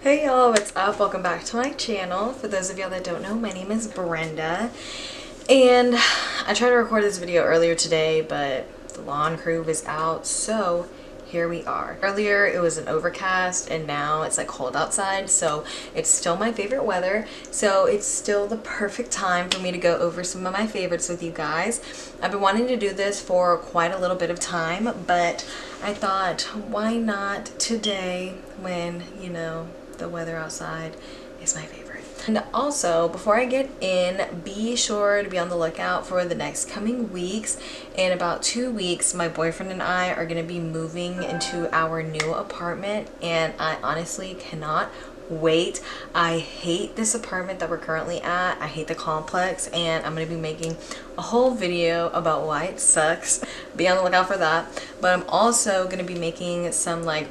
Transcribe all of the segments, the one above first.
Hey y'all, what's up? Welcome back to my channel. For those of y'all that don't know, my name is Brenda, and I tried to record this video earlier today, but the lawn crew was out, so here we are. Earlier it was an overcast and now it's like cold outside, so it's still my favorite weather, so it's still the perfect time for me to go over some of my favorites with you guys. I've been wanting to do this for quite a little bit of time, but I thought, why not today when, you know, the weather outside is my favorite. And also, before I get in, be sure to be on the lookout for the next coming weeks. In about 2 weeks, my boyfriend and I are going to be moving into our new apartment, and I honestly cannot wait. I hate this apartment that we're currently at. I hate the complex, and I'm going to be making a whole video about why it sucks. Be on the lookout for that. But I'm also going to be making some like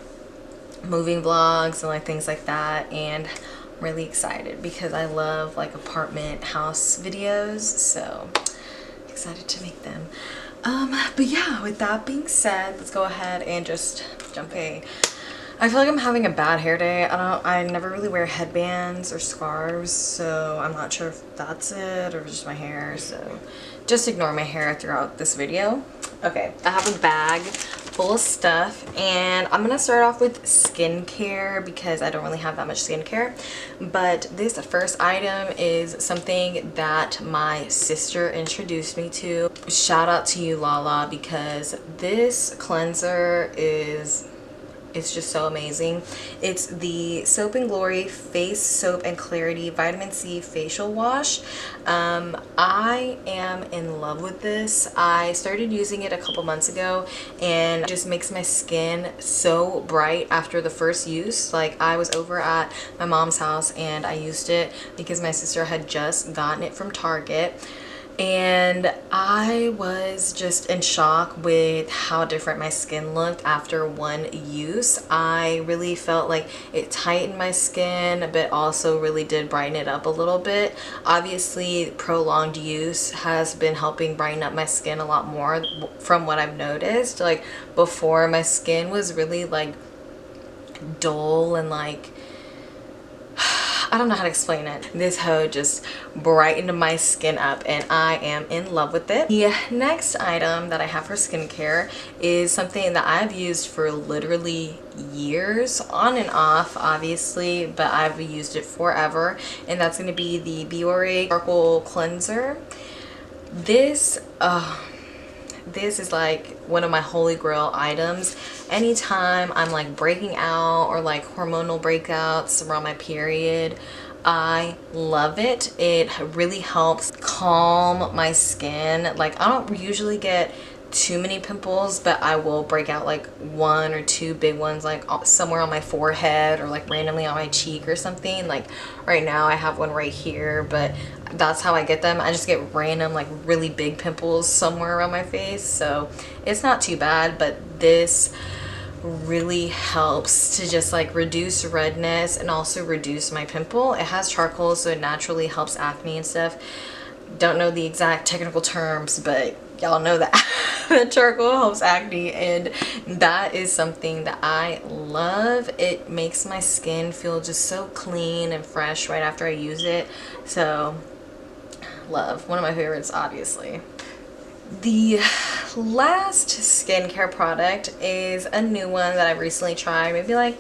moving vlogs and like things like that, and I'm really excited because I love like apartment house videos, so excited to make them. But yeah, with that being said, let's go ahead and just jump in. I feel like I'm having a bad hair day. I never really wear headbands or scarves, so I'm not sure if that's it or just my hair, so just ignore my hair throughout this video. Okay, I have a bag full of stuff, and I'm gonna start off with skincare because I don't really have that much skincare. But this first item is something that my sister introduced me to. Shout out to you, Lala, because this cleanser it's just so amazing. It's the Soap and Glory Face Soap and Clarity Vitamin C Facial Wash. I am in love with this. I started using it a couple months ago, and it just makes my skin so bright after the first use. Like, I was over at my mom's house and I used it because my sister had just gotten it from Target. And I was just in shock with how different my skin looked after one use. I really felt like it tightened my skin, but also really did brighten it up a little bit. Obviously, prolonged use has been helping brighten up my skin a lot more from what I've noticed. Like, before, my skin was really like dull and like, I don't know how to explain it. This hoe just brightened my skin up, and I am in love with it. The next item that I have for skincare is something that I've used for literally years, on and off obviously, but I've used it forever, and that's going to be the Biore Charcoal Cleanser. This is like one of my holy grail items. Anytime I'm like breaking out or like hormonal breakouts around my period, I love it. It really helps calm my skin. Like, I don't usually get too many pimples, but I will break out like 1 or 2 big ones, like somewhere on my forehead or like randomly on my cheek or something. Like right now I have one right here, but that's how I get them. I just get random like really big pimples somewhere around my face, so it's not too bad. But this really helps to just like reduce redness and also reduce my pimple. It has charcoal, so it naturally helps acne and stuff. Don't know the exact technical terms, but y'all know that that charcoal helps acne, and that is something that I love. It makes my skin feel just so clean and fresh right after I use it, so love. One of my favorites, obviously. The last skincare product is a new one that I've recently tried, maybe like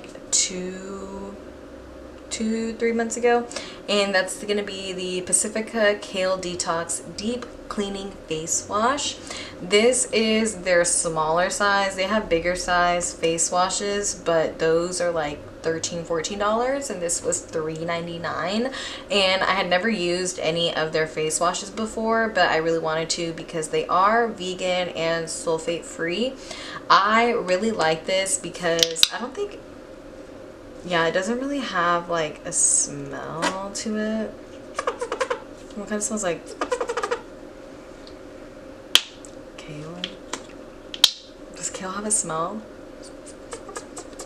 3 months ago, and that's gonna be the Pacifica Kale Detox Deep Cleaning Face Wash. This is their smaller size. They have bigger size face washes, but those are like $13–14, and this was $3.99. And I had never used any of their face washes before, but I really wanted to because they are vegan and sulfate free. I really like this because I don't think, yeah, it doesn't really have like a smell to it. What kind of smells like kale? Does kale have a smell?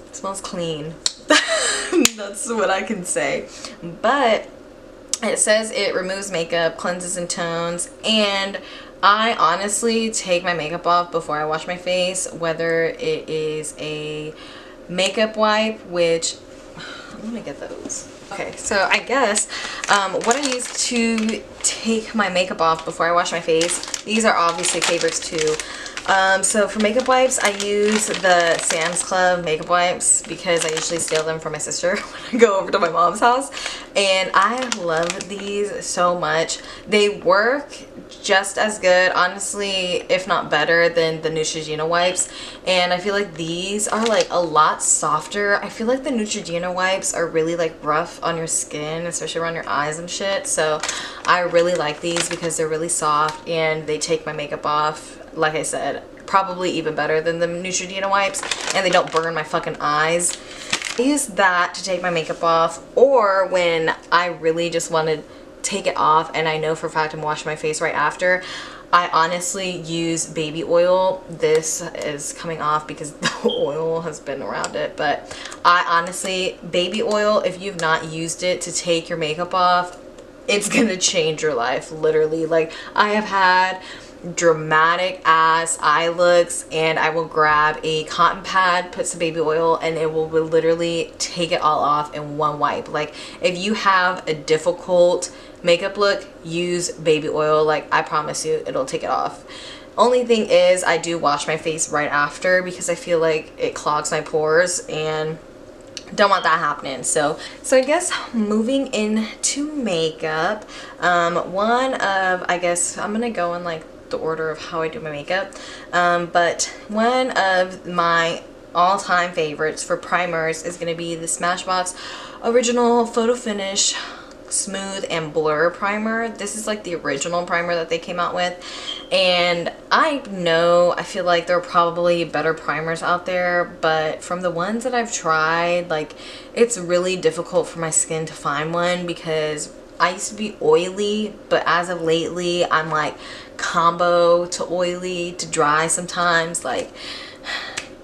It smells clean. That's what I can say. But it says it removes makeup, cleanses and tones, and I honestly take my makeup off before I wash my face, whether it is a makeup wipe, which I'm gonna get those. Okay, so I guess what I use to take my makeup off before I wash my face, these are obviously favorites too. So for makeup wipes, I use the Sam's Club makeup wipes because I usually steal them from my sister when I go over to my mom's house. And I love these so much. They work just as good, honestly, if not better than the Neutrogena wipes. And I feel like these are like a lot softer. I feel like the Neutrogena wipes are really like rough on your skin, especially around your eyes and shit. So I really like these because they're really soft and they take my makeup off. Like I said, probably even better than the Neutrogena wipes, and they don't burn my fucking eyes. I use that to take my makeup off, or when I really just want to take it off and I know for a fact I'm washing my face right after, I honestly use baby oil. This is coming off because the oil has been around it, but I honestly, baby oil, if you've not used it to take your makeup off, it's gonna change your life, literally. Like, I have had dramatic ass eye looks and I will grab a cotton pad, put some baby oil, and it will literally take it all off in one wipe. Like, if you have a difficult makeup look, use baby oil. Like, I promise you it'll take it off. Only thing is, I do wash my face right after because I feel like it clogs my pores and don't want that happening. So I guess moving into makeup, I guess I'm gonna go in like the order of how I do my makeup, but one of my all-time favorites for primers is gonna be the Smashbox Original Photo Finish Smooth and Blur Primer. This is like the original primer that they came out with, and I feel like there are probably better primers out there, but from the ones that I've tried, like, it's really difficult for my skin to find one because I used to be oily, but as of lately I'm like combo to oily to dry sometimes. Like,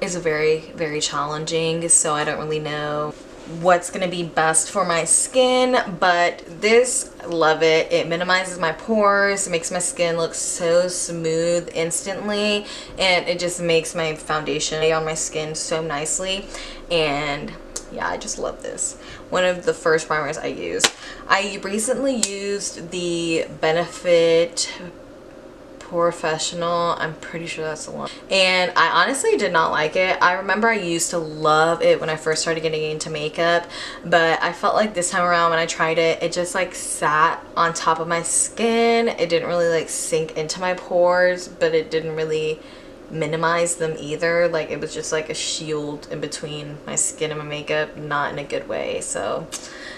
it's very, very challenging, so I don't really know what's gonna be best for my skin, but this, love it. It minimizes my pores, it makes my skin look so smooth instantly, and it just makes my foundation on my skin so nicely. And yeah, I just love this. One of the first primers I used. I recently used the Benefit Professional, I'm pretty sure that's the one, and I honestly did not like it. I remember I used to love it when I first started getting into makeup, but I felt like this time around when I tried it, it just like sat on top of my skin. It didn't really like sink into my pores, but it didn't really minimize them either. Like, it was just like a shield in between my skin and my makeup, not in a good way. So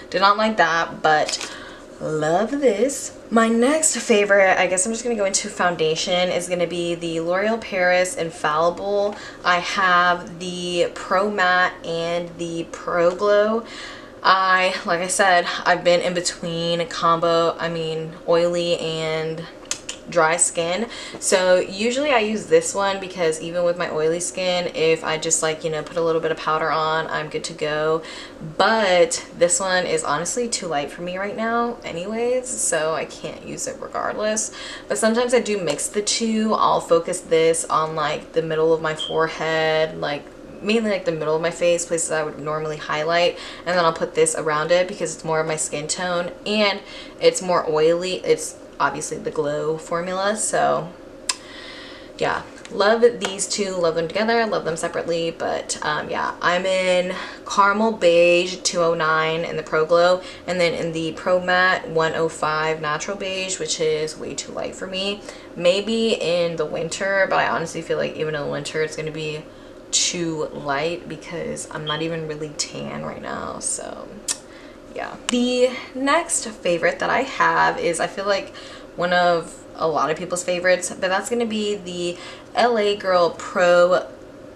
did not like that, but love this. My next favorite, I guess I'm just gonna go into foundation, is gonna be the L'Oreal Paris Infallible. I have the Pro Matte and the Pro Glow. Like I said, I've been in between oily and dry skin, so usually I use this one because even with my oily skin, if I just like, put a little bit of powder on, I'm good to go. But this one is honestly too light for me right now anyways, so I can't use it regardless. But sometimes I do mix the two. I'll focus this on like the middle of my forehead, like mainly like the middle of my face, places I would normally highlight, and then I'll put this around it because it's more of my skin tone and it's more oily. It's obviously the Glow formula, so yeah, love these two, love them together, love them separately. But yeah, I'm in Caramel Beige 209 in the Pro Glow, and then in the Pro Matte 105 Natural Beige, which is way too light for me. Maybe in the winter, but I honestly feel like even in the winter it's gonna be too light because I'm not even really tan right now. So yeah. The next favorite that I have is, I feel like, one of a lot of people's favorites, but that's going to be the LA Girl Pro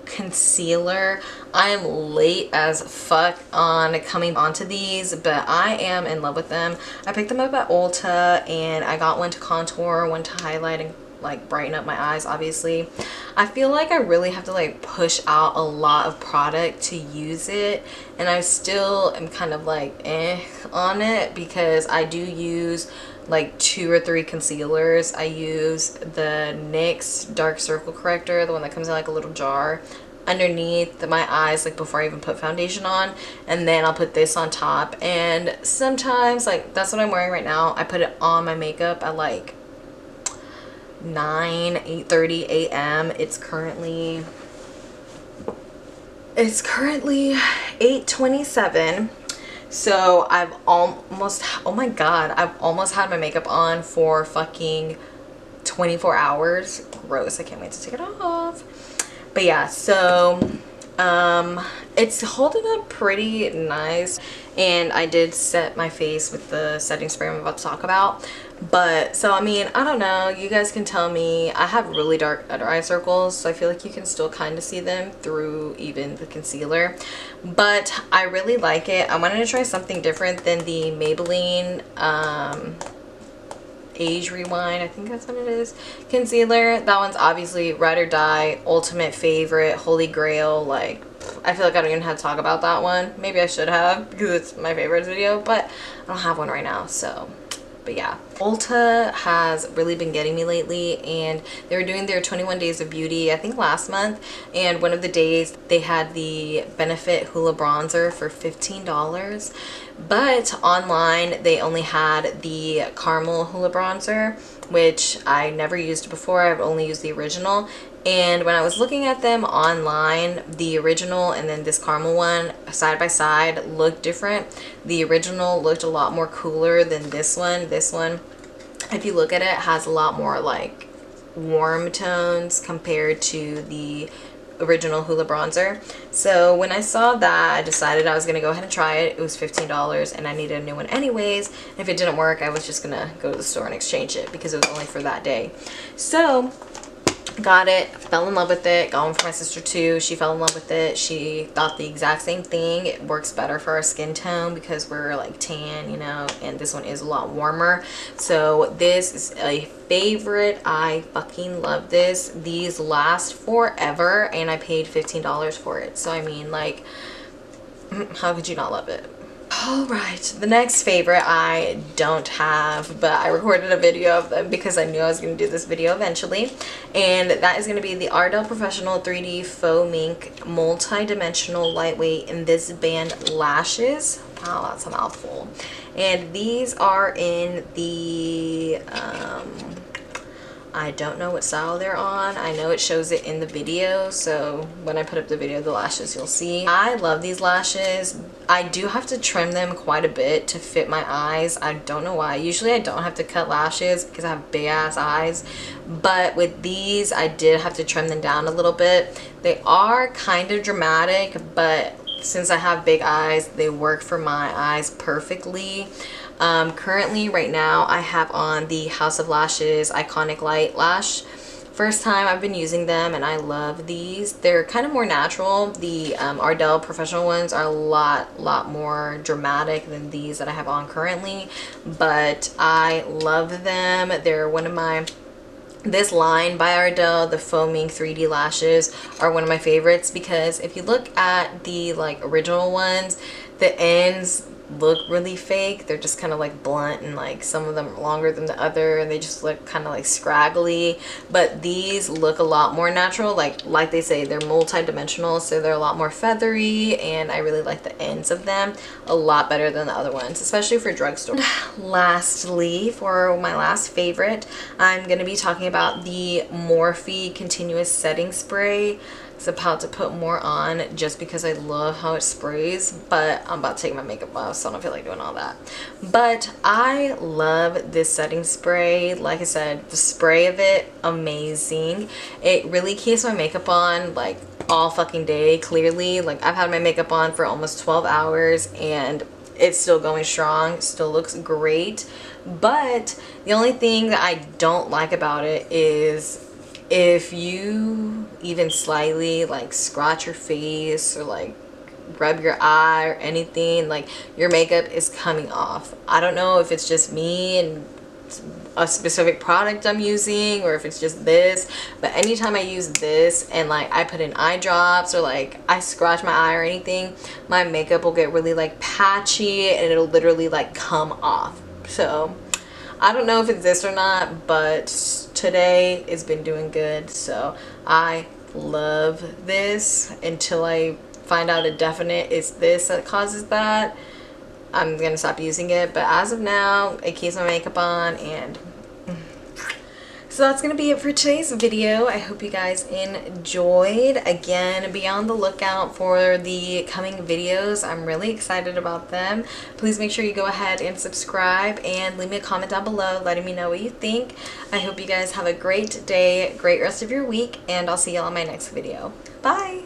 Concealer. I am late as fuck on coming onto these, but I am in love with them. I picked them up at Ulta, and I got one to contour, one to highlight, and like brighten up my eyes. Obviously, I feel like I really have to like push out a lot of product to use it, and I still am kind of like on it because I do use like 2 or 3 concealers. I use the NYX Dark Circle Corrector, the one that comes in like a little jar. underneath my eyes, like before I even put foundation on, and then I'll put this on top. And sometimes, like that's what I'm wearing right now, I put it on my makeup at like 8:30 a.m. It's currently 8:27. So I've almost, oh my god, I've almost had my makeup on for fucking 24 hours. Gross. I can't wait to take it off. But yeah, so it's holding up pretty nice, and I did set my face with the setting spray I'm about to talk about. But so I mean, I don't know, you guys can tell me. I have really dark under eye circles, so I feel like you can still kind of see them through even the concealer, but I really like it. I wanted to try something different than the Maybelline Age Rewind, I think that's what it is, concealer. That one's obviously ride or die, ultimate favorite, holy grail. Like, I feel like I don't even have to talk about that one. Maybe I should have, because it's my favorite video, but I don't have one right now. So but yeah, Ulta has really been getting me lately, and they were doing their 21 days of beauty, I think last month, and one of the days they had the Benefit Hoola bronzer for $15, but online they only had the caramel Hoola bronzer, which I never used before. I've only used the original. And when I was looking at them online, the original and then this caramel one side by side looked different. The original looked a lot more cooler than this one. This one, if you look at it, has a lot more like warm tones compared to the original Hoola bronzer. So when I saw that, I decided I was going to go ahead and try it. It was $15 and I needed a new one anyways. And if it didn't work, I was just going to go to the store and exchange it because it was only for that day. So got it, fell in love with it, got one for my sister too. She fell in love with it. She thought the exact same thing. It works better for our skin tone because we're like tan, you know, and this one is a lot warmer. So this is a favorite. I fucking love this. These last forever, and I paid $15 for it. So I mean, like, how could you not love it? Alright, the next favorite I don't have, but I recorded a video of them because I knew I was going to do this video eventually, and that is going to be the Ardell Professional 3D Faux Mink Multi-Dimensional Lightweight Invis-Band Lashes. Wow, that's a mouthful. And these are in the I don't know what style they're on. I know it shows it in the video, so when I put up the video of the lashes, you'll see. I love these lashes. I do have to trim them quite a bit to fit my eyes. I don't know why. Usually I don't have to cut lashes because I have big ass eyes, but with these I did have to trim them down a little bit. They are kind of dramatic, but since I have big eyes, they work for my eyes perfectly. Currently right now I have on the House of Lashes Iconic Light Lash. First time I've been using them and I love these. They're kind of more natural. The Ardell Professional ones are a lot more dramatic than these that I have on currently, but I love them. They're one of my, this line by Ardell, the Faux Mink 3D lashes, are one of my favorites because if you look at the like original ones, the ends look really fake. They're just kind of like blunt, and like some of them are longer than the other, and they just look kind of like scraggly. But these look a lot more natural, like they say, they're multi-dimensional, so they're a lot more feathery, and I really like the ends of them a lot better than the other ones, especially for drugstore. Lastly, for my last favorite, I'm going to be talking about the Morphe Continuous Setting Spray. I'm about to put more on just because I love how it sprays, but I'm about to take my makeup off, so I don't feel like doing all that. But I love this setting spray. Like I said, the spray of it, amazing. It really keeps my makeup on like all fucking day, clearly. Like I've had my makeup on for almost 12 hours and it's still going strong, still looks great. But the only thing that I don't like about it is if you even slightly like scratch your face or like rub your eye or anything, like your makeup is coming off. I don't know if it's just me and a specific product I'm using or if it's just this, but anytime I use this and like I put in eye drops or like I scratch my eye or anything, my makeup will get really like patchy and it'll literally like come off. So I don't know if it's this or not, but today it's been doing good, so I love this until I find out a definite it's this that causes that. I'm gonna stop using it, but as of now, it keeps my makeup on. And so that's going to be it for today's video. I hope you guys enjoyed. Again, be on the lookout for the coming videos. I'm really excited about them. Please make sure you go ahead and subscribe and leave me a comment down below letting me know what you think. I hope you guys have a great day, great rest of your week, and I'll see y'all in my next video. Bye!